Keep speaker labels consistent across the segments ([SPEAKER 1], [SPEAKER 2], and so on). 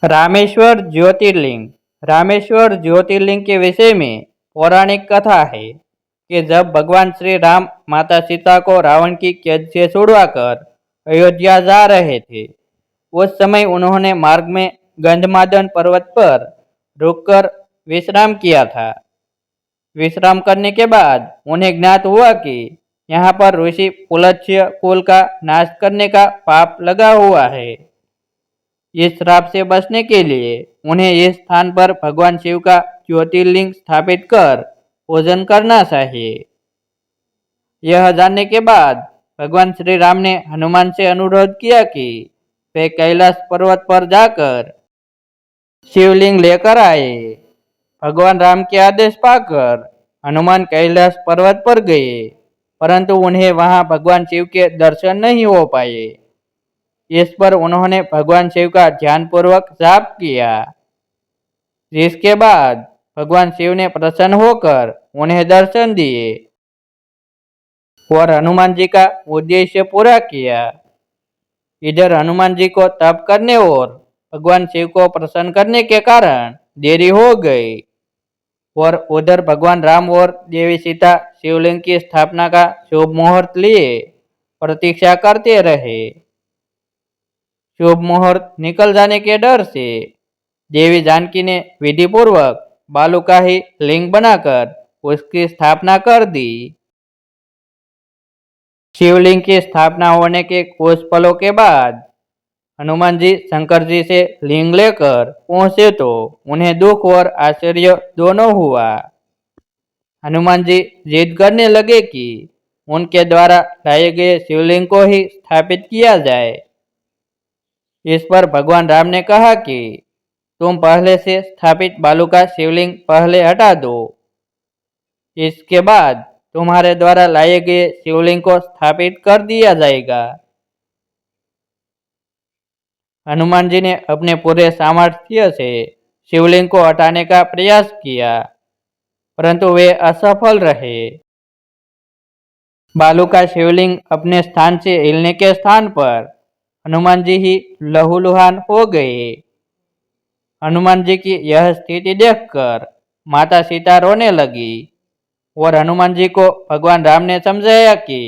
[SPEAKER 1] रामेश्वर ज्योतिर्लिंग। रामेश्वर ज्योतिर्लिंग के विषय में पौराणिक कथा है कि जब भगवान श्री राम माता सीता को रावण की कैद से छुड़वाकर अयोध्या जा रहे थे, उस समय उन्होंने मार्ग में गंधमादन पर्वत पर रुककर विश्राम किया था। विश्राम करने के बाद उन्हें ज्ञात हुआ कि यहाँ पर ऋषि पुलत्स्य कुल का नाश करने का पाप लगा हुआ है। इस श्राप से बचने के लिए उन्हें इस स्थान पर भगवान शिव का ज्योतिर्लिंग स्थापित कर पूजन करना चाहिए। यह जानने के बाद भगवान श्री राम ने हनुमान से अनुरोध किया कि वे कैलाश पर्वत पर जाकर शिवलिंग लेकर आए। भगवान राम के आदेश पाकर हनुमान कैलाश पर्वत पर गए, परंतु उन्हें वहां भगवान शिव के दर्शन नहीं हो पाए। इस पर उन्होंने भगवान शिव का ध्यानपूर्वक जाप किया, जिसके बाद भगवान शिव ने प्रसन्न होकर उन्हें दर्शन दिए और हनुमान जी का उद्देश्य पूरा किया। इधर हनुमान जी को तप करने और भगवान शिव को प्रसन्न करने के कारण देरी हो गई और उधर भगवान राम और देवी सीता शिवलिंग की स्थापना का शुभ मुहूर्त लिए प्रतीक्षा करते रहे। शुभ मुहूर्त निकल जाने के डर से देवी जानकी ने विधिपूर्वक बालू का ही लिंग बनाकर उसकी स्थापना कर दी। शिवलिंग की स्थापना होने के कुछ पलों के बाद हनुमान जी शंकर जी से लिंग लेकर पहुंचे तो उन्हें दुख और आश्चर्य दोनों हुआ। हनुमान जी जिद करने लगे कि उनके द्वारा लाए गए शिवलिंग को ही स्थापित किया जाए। इस पर भगवान राम ने कहा कि तुम पहले से स्थापित बालू का शिवलिंग पहले हटा दो, इसके बाद तुम्हारे द्वारा लाए गए शिवलिंग को स्थापित कर दिया जाएगा। हनुमान जी ने अपने पूरे सामर्थ्य से शिवलिंग को हटाने का प्रयास किया, परंतु वे असफल रहे। बालू का शिवलिंग अपने स्थान से हिलने के स्थान पर हनुमान जी ही लहूलुहान हो गए। हनुमान जी की यह स्थिति देखकर माता सीता रोने लगी और हनुमान जी को भगवान राम ने समझाया कि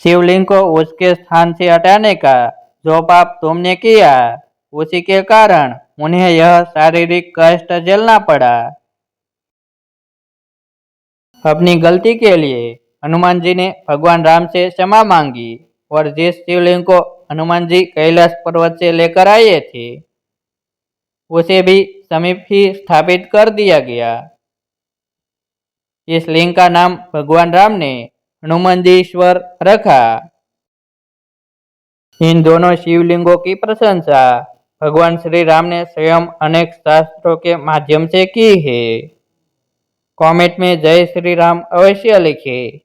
[SPEAKER 1] शिवलिंग को उसके स्थान से हटाने का जो पाप तुमने किया, उसी के कारण उन्हें यह शारीरिक कष्ट झेलना पड़ा। अपनी गलती के लिए हनुमान जी ने भगवान राम से क्षमा मांगी और जिस शिवलिंग को हनुमान जी कैलाश पर्वत से लेकर आए थे, उसे भी समीप ही स्थापित कर दिया गया। इस लिंग का नाम भगवान राम ने हनुमंजीश्वर रखा। इन दोनों शिवलिंगों की प्रशंसा भगवान श्री राम ने स्वयं अनेक शास्त्रों के माध्यम से की है। कमेंट में जय श्री राम अवश्य लिखें।